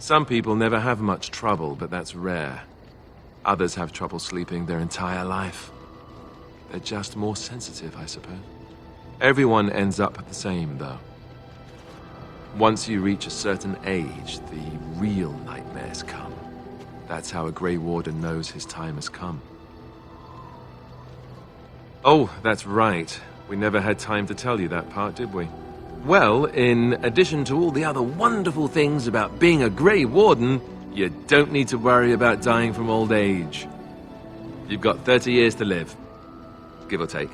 Some people never have much trouble, but that's rare. Others have trouble sleeping their entire life. They're just more sensitive, I suppose. Everyone ends up the same, though. Once you reach a certain age, the real nightmares come. That's how a Grey Warden knows his time has come. Oh, that's right. We never had time to tell you that part, did we? Well, in addition to all the other wonderful things about being a Grey Warden, you don't need to worry about dying from old age. You've got 30 years to live, give or take.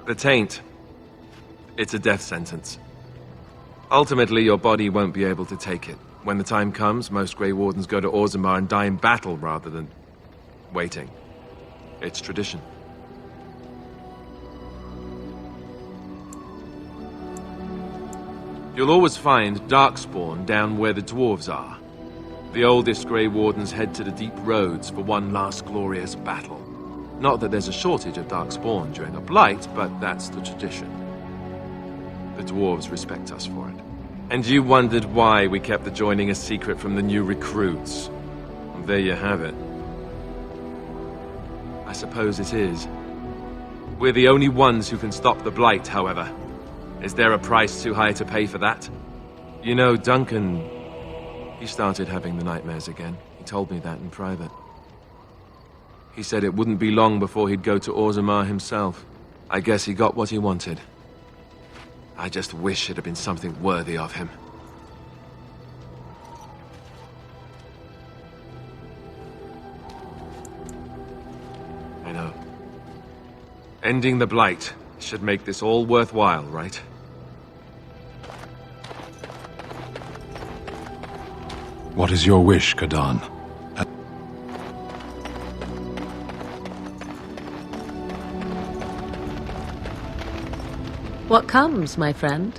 The taint, it's a death sentence. Ultimately, your body won't be able to take it. When the time comes, most Grey Wardens go to Orzammar and die in battle rather than waiting. It's tradition. You'll always find Darkspawn down where the dwarves are. The oldest Grey Wardens head to the deep roads for one last glorious battle. Not that there's a shortage of Darkspawn during a blight, but that's the tradition. The dwarves respect us for it. And you wondered why we kept the joining a secret from the new recruits. Well, there you have it. I suppose it is. We're the only ones who can stop the blight, however. Is there a price too high to pay for that? You know, Duncan, he started having the nightmares again. He told me that in private. He said it wouldn't be long before he'd go to Orzammar himself. I guess he got what he wanted. I just wish it had been something worthy of him. I know. Ending the blight should make this all worthwhile, right? What is your wish, Kadan? What comes, my friend?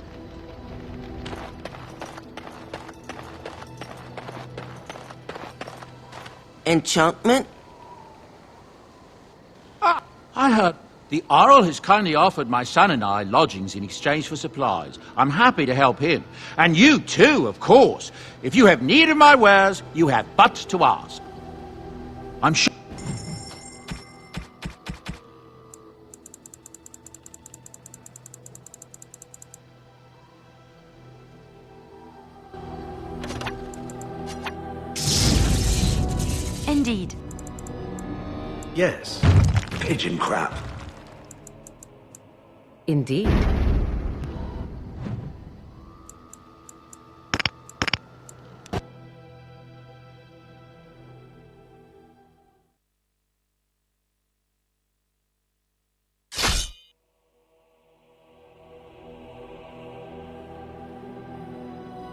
Enchantment? I heard the Arl has kindly offered my son and I lodgings in exchange for supplies. I'm happy to help him. And you too, of course. If you have need of my wares, you have but to ask. I'm sure... Indeed. Yes. Pigeon crap. Indeed.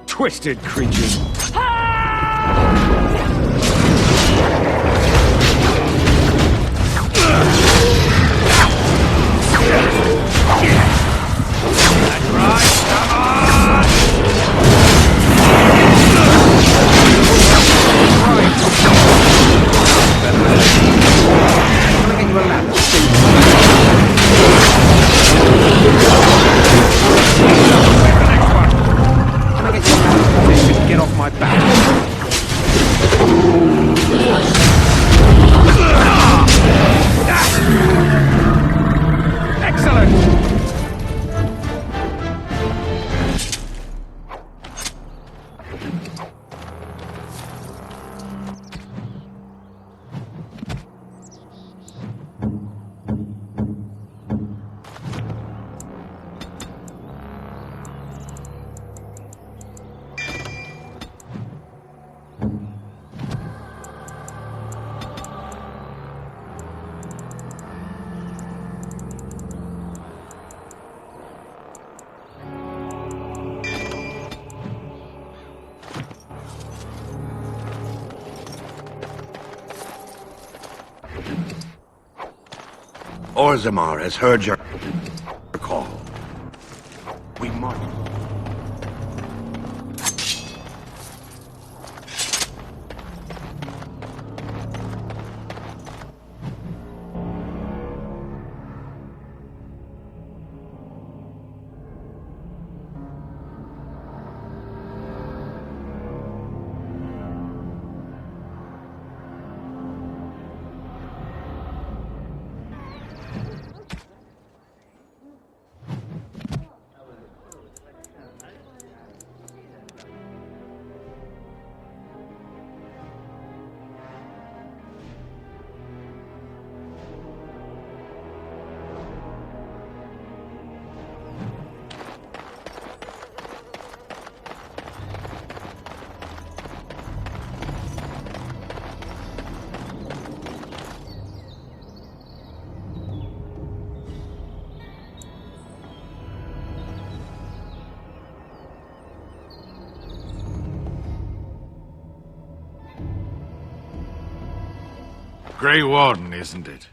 Twisted creatures. Get off my back. Excellent! Orzammar has heard your call. We must... Grey Warden, isn't it?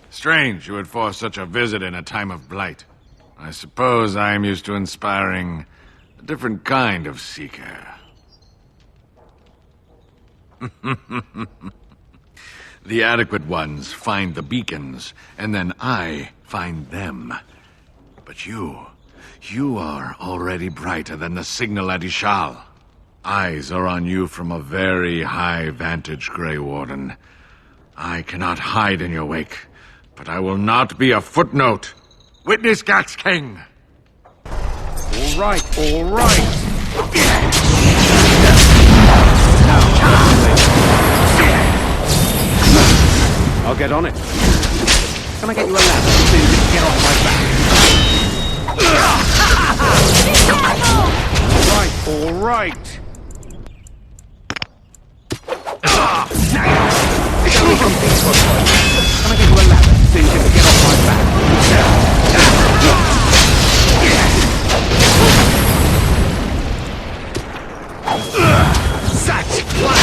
Strange you would force such a visit in a time of blight. I suppose I am used to inspiring a different kind of seeker. The adequate ones find the beacons, and then I find them. But you are already brighter than the signal at Ishal. Eyes are on you from a very high vantage, Grey Warden. I cannot hide in your wake, but I will not be a footnote. Witness Gax King! All right, all right. I'll get on it. Can I get you a ladder so you can get off my back? All right. Can I get you a ladder so you can get off my back? Such fun!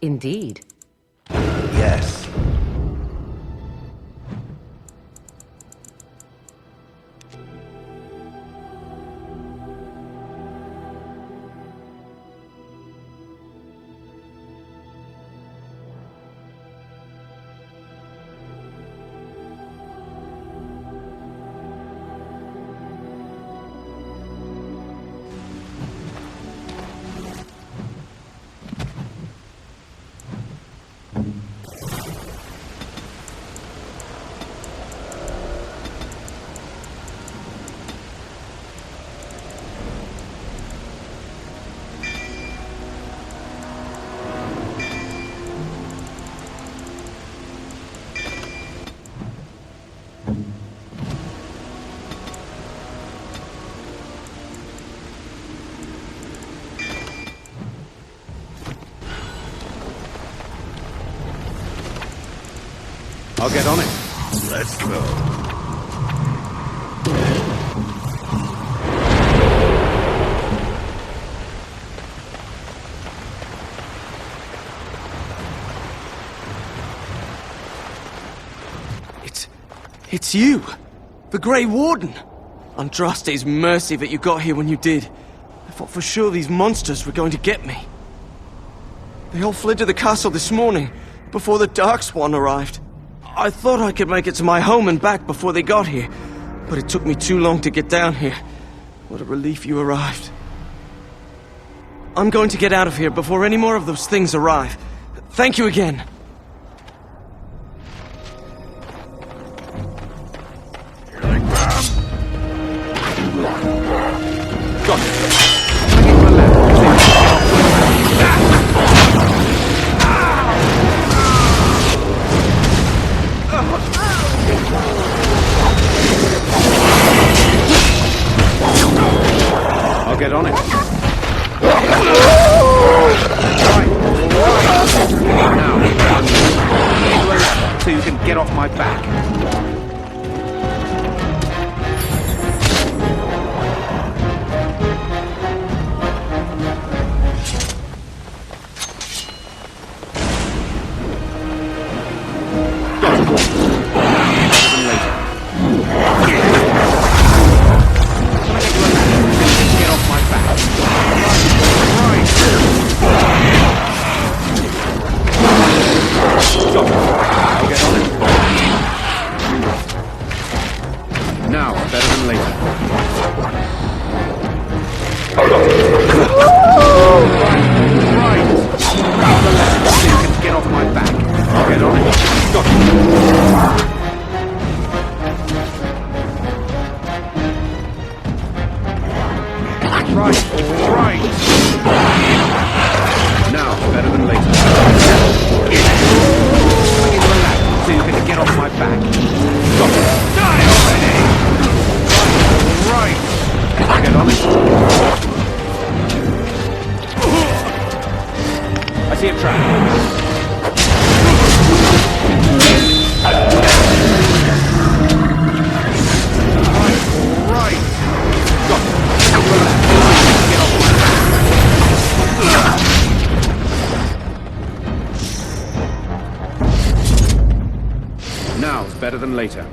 Indeed. Yes. I'll get on it. Let's go. It's you! The Grey Warden! Andraste's mercy that you got here when you did. I thought for sure these monsters were going to get me. They all fled to the castle this morning, before the Darkspawn arrived. I thought I could make it to my home and back before they got here, but it took me too long to get down here. What a relief you arrived. I'm going to get out of here before any more of those things arrive. Thank you again. Here they come. get off my back. Better than later.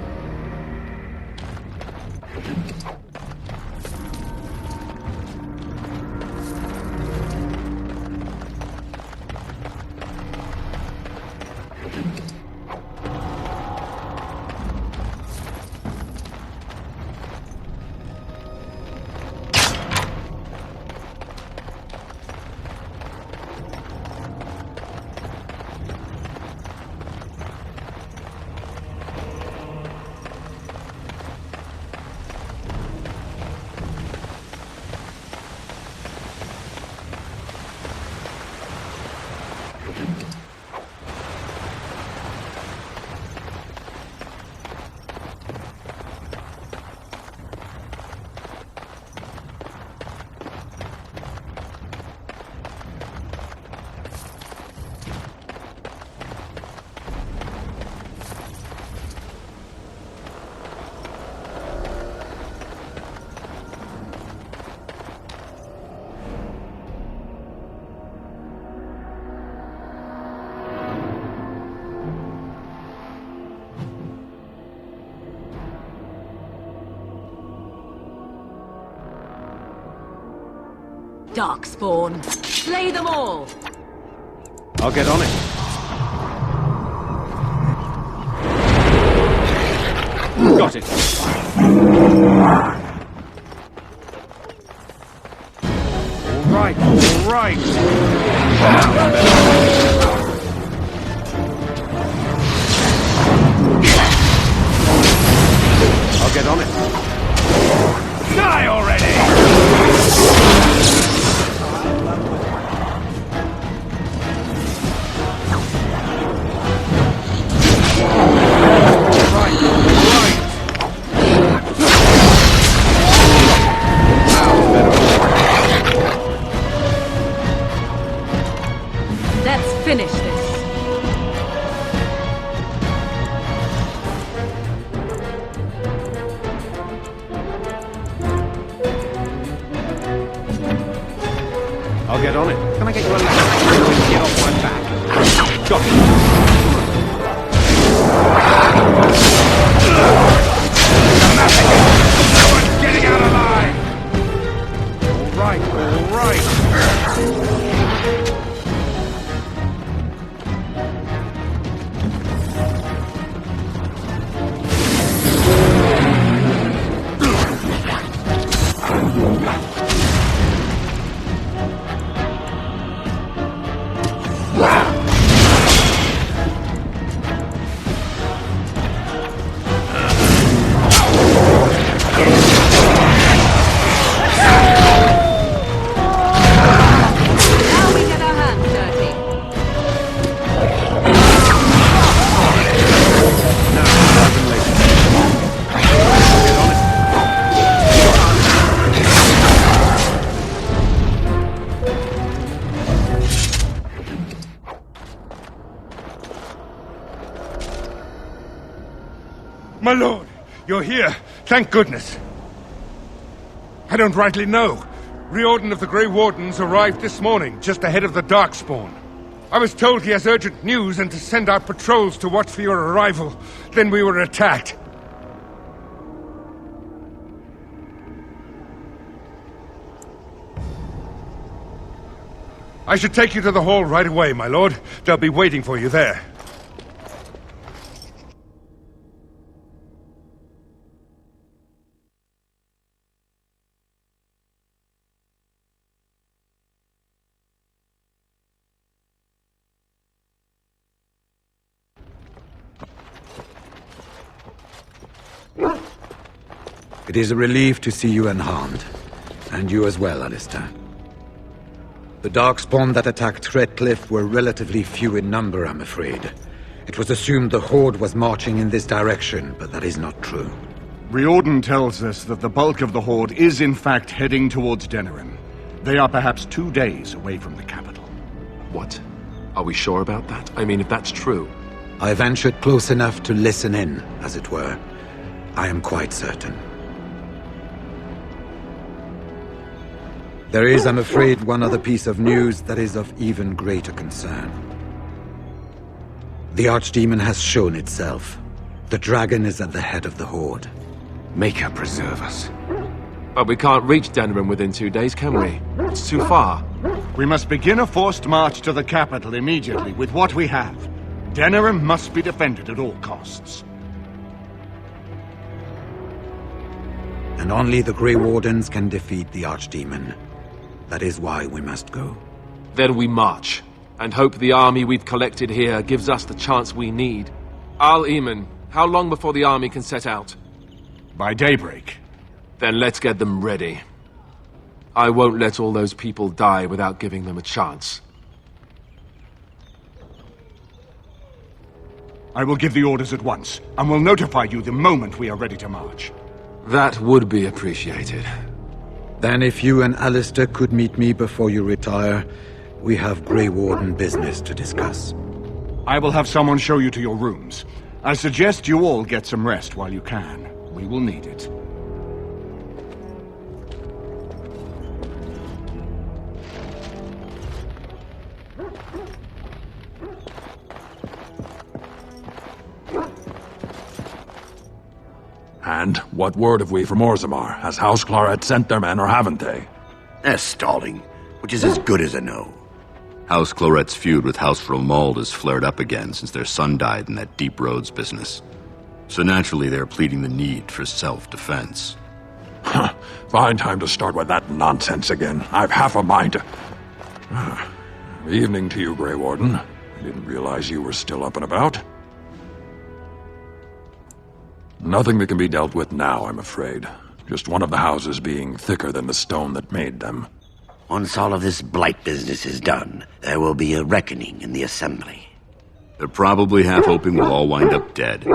Darkspawn. Slay them all! I'll get on it. Got it. All right, all right. I'll get on it. Die already! Let's finish this. My lord, you're here. Thank goodness. I don't rightly know. Riordan of the Grey Wardens arrived this morning, just ahead of the Darkspawn. I was told he has urgent news and to send out patrols to watch for your arrival. Then we were attacked. I should take you to the hall right away, my lord. They'll be waiting for you there. It is a relief to see you unharmed. And you as well, Alistair. The Darkspawn that attacked Redcliffe were relatively few in number, I'm afraid. It was assumed the Horde was marching in this direction, but that is not true. Riordan tells us that the bulk of the Horde is in fact heading towards Denerim. They are perhaps 2 days away from the capital. What? Are we sure about that? I mean, if that's true... I ventured close enough to listen in, as it were. I am quite certain. There is, I'm afraid, one other piece of news that is of even greater concern. The Archdemon has shown itself. The dragon is at the head of the Horde. Make her preserve us. But we can't reach Denerim within 2 days, can we? It's too far. We must begin a forced march to the capital immediately with what we have. Denerim must be defended at all costs. And only the Grey Wardens can defeat the Archdemon. That is why we must go. Then we march, and hope the army we've collected here gives us the chance we need. Al-Eamon, how long before the army can set out? By daybreak. Then let's get them ready. I won't let all those people die without giving them a chance. I will give the orders at once, and will notify you the moment we are ready to march. That would be appreciated. Then if you and Alistair could meet me before you retire, we have Grey Warden business to discuss. I will have someone show you to your rooms. I suggest you all get some rest while you can. We will need it. And what word have we from Orzammar? Has House Claret sent their men, or haven't they? They're stalling, which is as good as a no. House Claret's feud with House Fromald has flared up again since their son died in that Deep Roads business. So naturally they're pleading the need for self-defense. Fine time to start with that nonsense again. I've half a mind to... Evening to you, Grey Warden. I didn't realize you were still up and about. Nothing that can be dealt with now, I'm afraid. Just one of the houses being thicker than the stone that made them. Once all of this blight business is done, there will be a reckoning in the Assembly. They're probably half hoping we'll all wind up dead.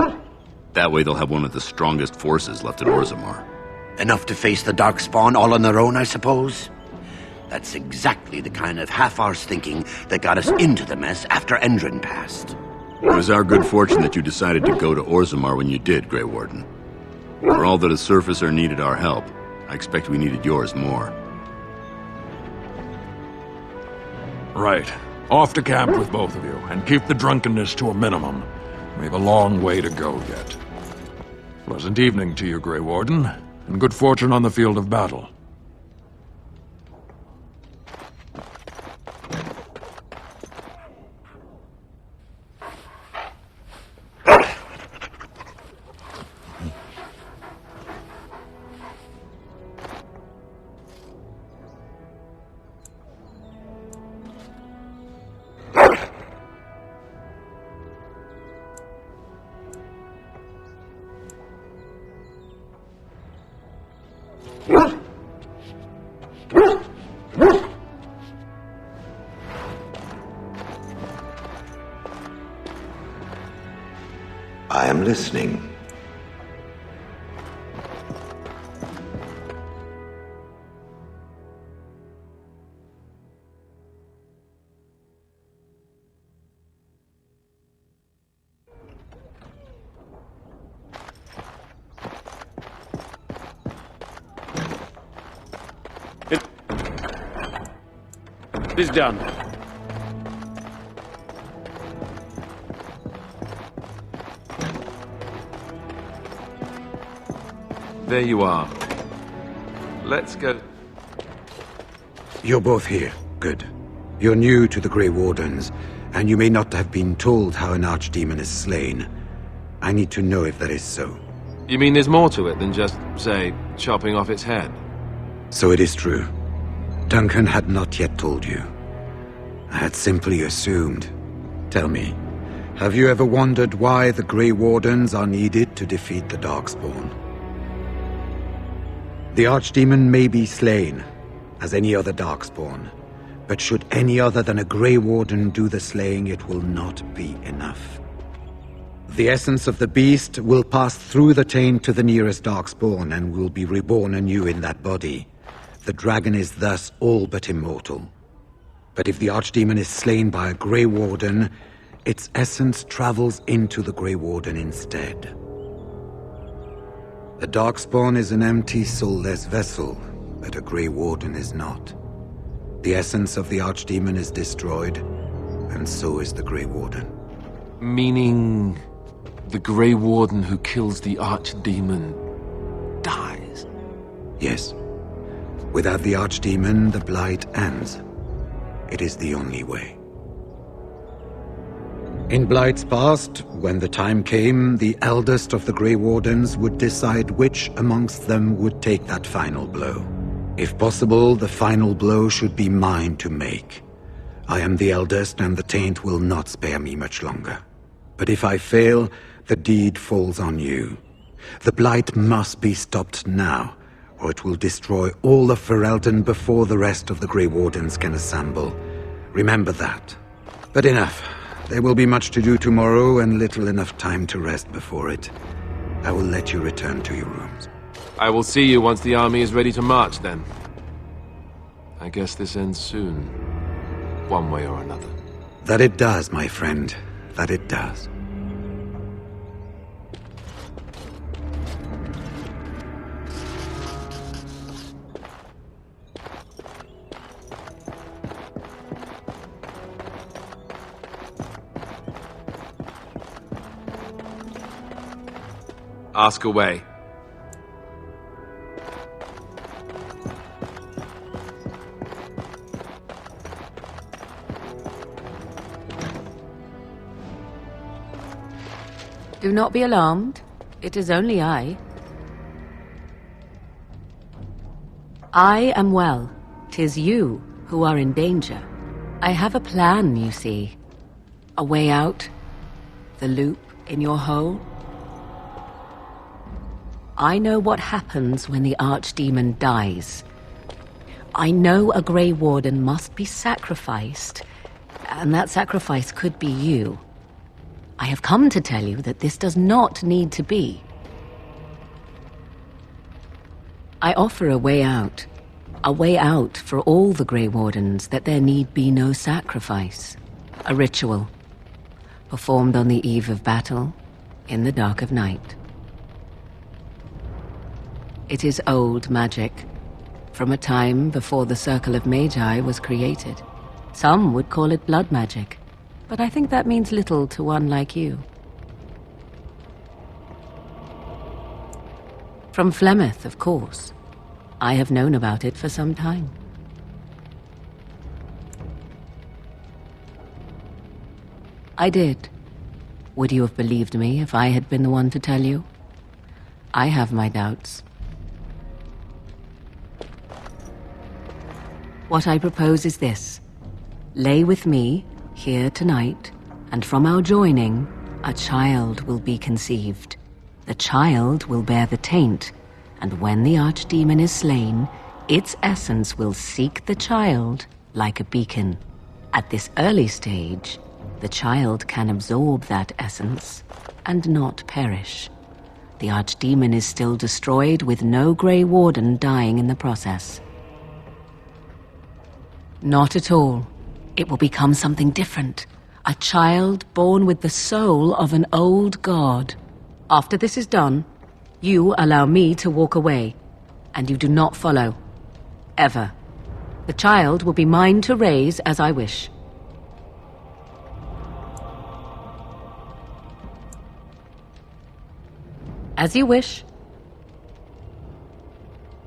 That way they'll have one of the strongest forces left in Orzammar. Enough to face the Darkspawn all on their own, I suppose? That's exactly the kind of half-arsed thinking that got us into the mess after Endrin passed. It was our good fortune that you decided to go to Orzammar when you did, Grey Warden. For all that a surfacer needed our help, I expect we needed yours more. Right. Off to camp with both of you, and keep the drunkenness to a minimum. We have a long way to go yet. Pleasant evening to you, Grey Warden, and good fortune on the field of battle. I am listening. What is done? There you are. Let's go. You're both here. Good. You're new to the Grey Wardens, and you may not have been told how an archdemon is slain. I need to know if that is so. You mean there's more to it than just, say, chopping off its head? So it is true. Duncan had not yet told you. I had simply assumed. Tell me, have you ever wondered why the Grey Wardens are needed to defeat the Darkspawn? The Archdemon may be slain, as any other Darkspawn, but should any other than a Grey Warden do the slaying, it will not be enough. The essence of the beast will pass through the taint to the nearest Darkspawn and will be reborn anew in that body. The dragon is thus all but immortal. But if the Archdemon is slain by a Grey Warden, its essence travels into the Grey Warden instead. The Darkspawn is an empty, soulless vessel, but a Grey Warden is not. The essence of the Archdemon is destroyed, and so is the Grey Warden. Meaning the Grey Warden who kills the Archdemon dies? Yes. Without the Archdemon, the Blight ends. It is the only way. In Blight's past, when the time came, the eldest of the Grey Wardens would decide which amongst them would take that final blow. If possible, the final blow should be mine to make. I am the eldest, and the taint will not spare me much longer. But if I fail, the deed falls on you. The Blight must be stopped now, or it will destroy all of Ferelden before the rest of the Grey Wardens can assemble. Remember that. But enough. There will be much to do tomorrow, and little enough time to rest before it. I will let you return to your rooms. I will see you once the army is ready to march, then. I guess this ends soon. One way or another. That it does, my friend. That it does. Ask away. Do not be alarmed. It is only I. I am well. 'Tis you who are in danger. I have a plan, you see. A way out. The loop in your hole. I know what happens when the Archdemon dies. I know a Grey Warden must be sacrificed, and that sacrifice could be you. I have come to tell you that this does not need to be. I offer a way out for all the Grey Wardens, that there need be no sacrifice. A ritual, performed on the eve of battle, in the dark of night. It is old magic, from a time before the Circle of Magi was created. Some would call it blood magic, but I think that means little to one like you. From Flemeth, of course. I have known about it for some time. I did. Would you have believed me if I had been the one to tell you? I have my doubts. What I propose is this. Lay with me, here tonight, and from our joining, a child will be conceived. The child will bear the taint, and when the Archdemon is slain, its essence will seek the child like a beacon. At this early stage, the child can absorb that essence and not perish. The Archdemon is still destroyed, with no Grey Warden dying in the process. Not at all. It will become something different. A child born with the soul of an old god. After this is done, you allow me to walk away, and you do not follow. Ever. The child will be mine to raise as I wish. As you wish.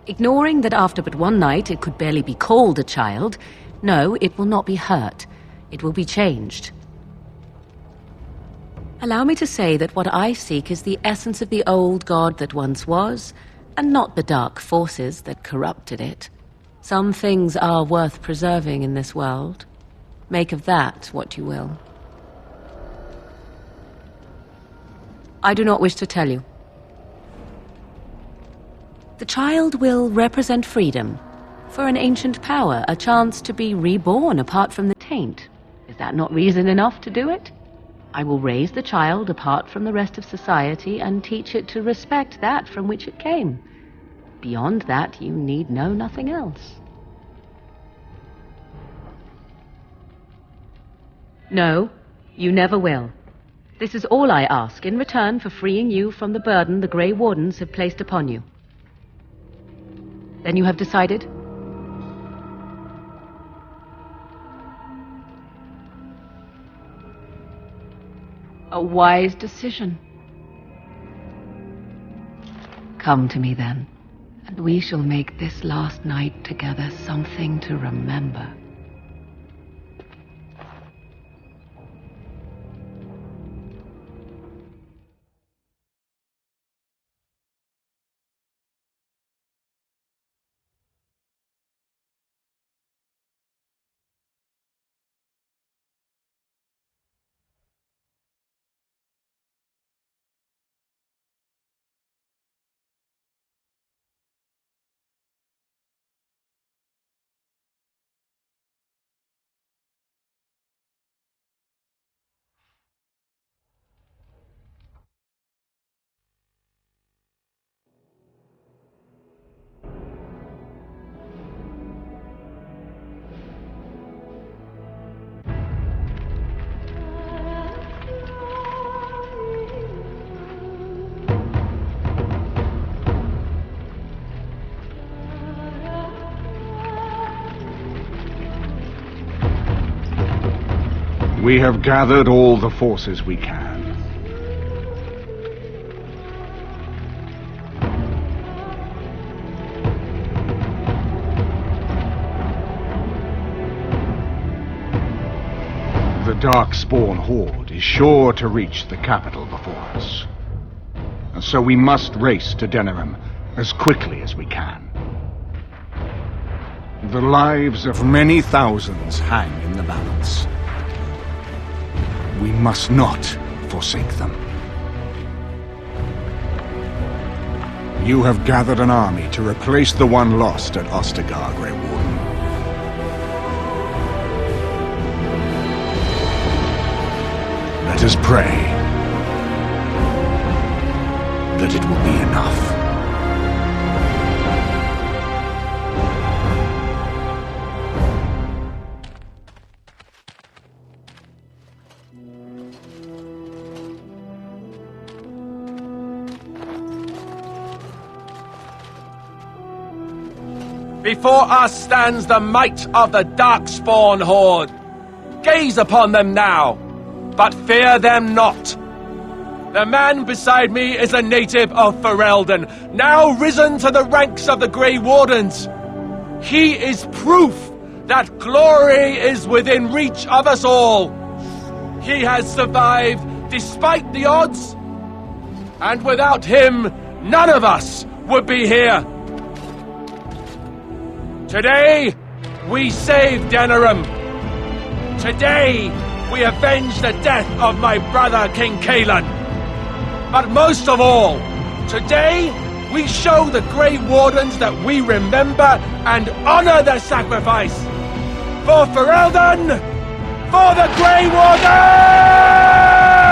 Ignoring that after but one night it could barely be called a child, no, it will not be hurt. It will be changed. Allow me to say that what I seek is the essence of the old god that once was, and not the dark forces that corrupted it. Some things are worth preserving in this world. Make of that what you will. I do not wish to tell you. The child will represent freedom. For an ancient power, a chance to be reborn apart from the taint. Is that not reason enough to do it? I will raise the child apart from the rest of society and teach it to respect that from which it came. Beyond that, you need know nothing else. No, you never will. This is all I ask in return for freeing you from the burden the Grey Wardens have placed upon you. Then you have decided? A wise decision. Come to me then, and we shall make this last night together something to remember. We have gathered all the forces we can. The Darkspawn Horde is sure to reach the capital before us. And so we must race to Denerim as quickly as we can. The lives of many thousands hang in the balance. We must not forsake them. You have gathered an army to replace the one lost at Ostagar, Grey Warden. Let us pray that it will be enough. Before us stands the might of the Darkspawn Horde. Gaze upon them now, but fear them not. The man beside me is a native of Ferelden, now risen to the ranks of the Grey Wardens. He is proof that glory is within reach of us all. He has survived despite the odds, and without him, none of us would be here. Today, we save Denerim. Today, we avenge the death of my brother King Kaelan. But most of all, today, we show the Grey Wardens that we remember and honor their sacrifice. For Ferelden, for the Grey Wardens!